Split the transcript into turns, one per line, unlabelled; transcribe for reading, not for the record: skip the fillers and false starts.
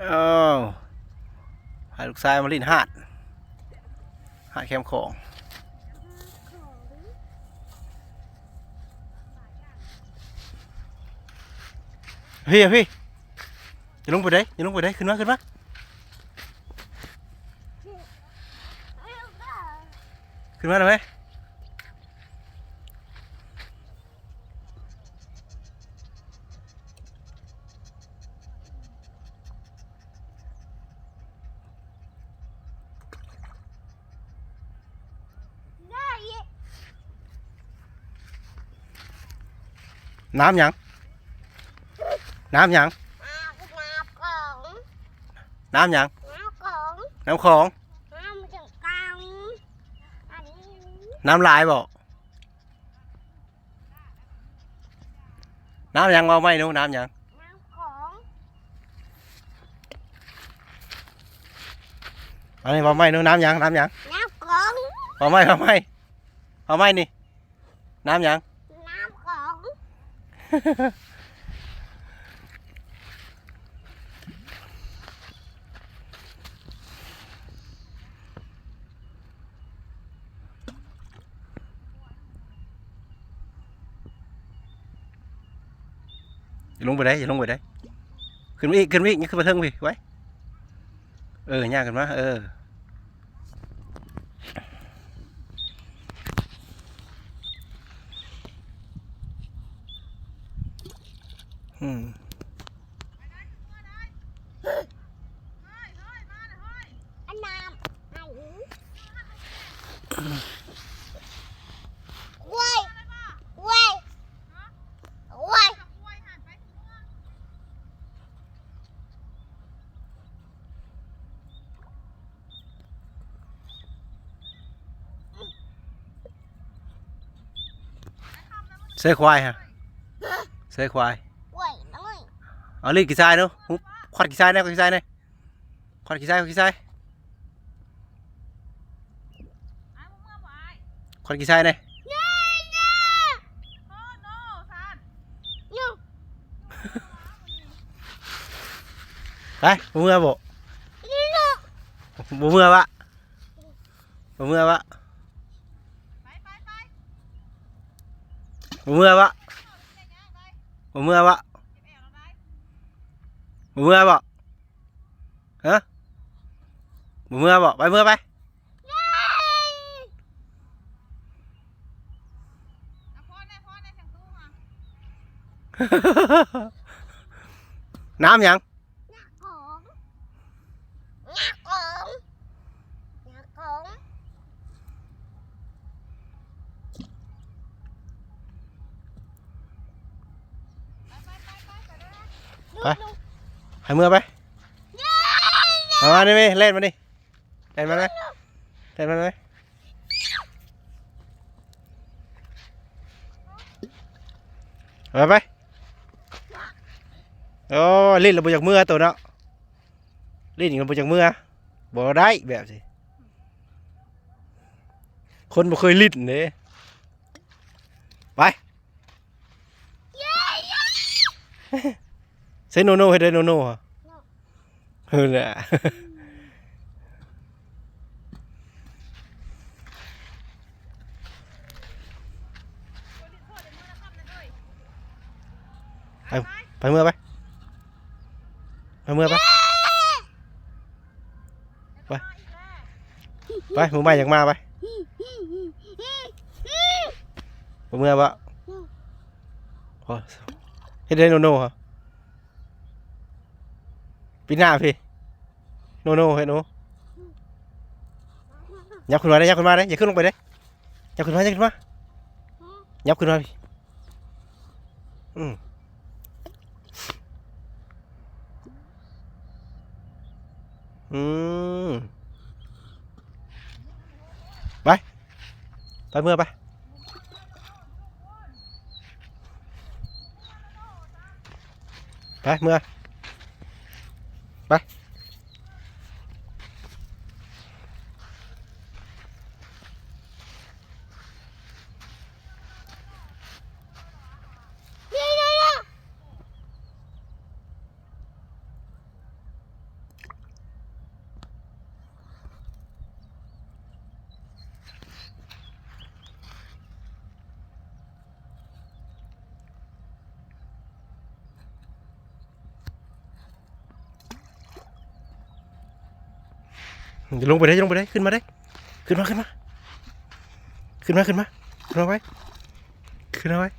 อ้าวให้ลูกชายมาลินหาดแคมป์ของพี่อย่าลงไปได้ขึ้นมาได้ไหมน้ำยังน้ำยังน้ำยังน้ำของน้ำลายบอกน้ำยังเอาไหมนู้น้ำยังอันนี้เอาไหมนู้น้ำยังเอาไหมนี่น้ำยังอย่าลงไปได้ขึ้นมาอีกนี่ขึ้นมาเทิงพี่ไว้ย่างกันมาเสือควายฮะเสือควายเอาลีดกี่ทรายเนาะขวัดกี่ทรายเนี่ยขวัดกี่ทรายเนี่ยไปบ่เมื่อบ่บ่เมื่อวะบ่เมื่อวะบ่เมื่อวะบ่เมื่อวะบ่เมื่อบ่ฮะบ่เมื่อบ่ไปเมื่อไปน้ำยังไปให้เมื่อไปมาดิเล่นมาดิเล่นมาไหมไปโอ้ลิ้นเราบ่จากเมื่อตัวเนาะลิ้นเราบ่จากเมื่อบ่ได้แบบสิคนบ่เคยลิ้นเลยไปใส่โนให้ได้โนฮะเนี่ยไปเมื่อไปมือใหม่อยากมาไปเมื่อวะเฮ็ดได้โนฮะปีหน้าพี่โนเฮ็ดโนยับขึ้นมาได้อย่าขึ้นลงไปได้ยับขึ้นมายับขึ้นมาพี่ไปเมื่อไปเมื่อไป ลงไปได้ลงไปได้ขึ้นมาได้ขึ้นมาขึ้นมาขึ้นมาขึ้นมาขึ้นมาไว้ขึ้นมาไว้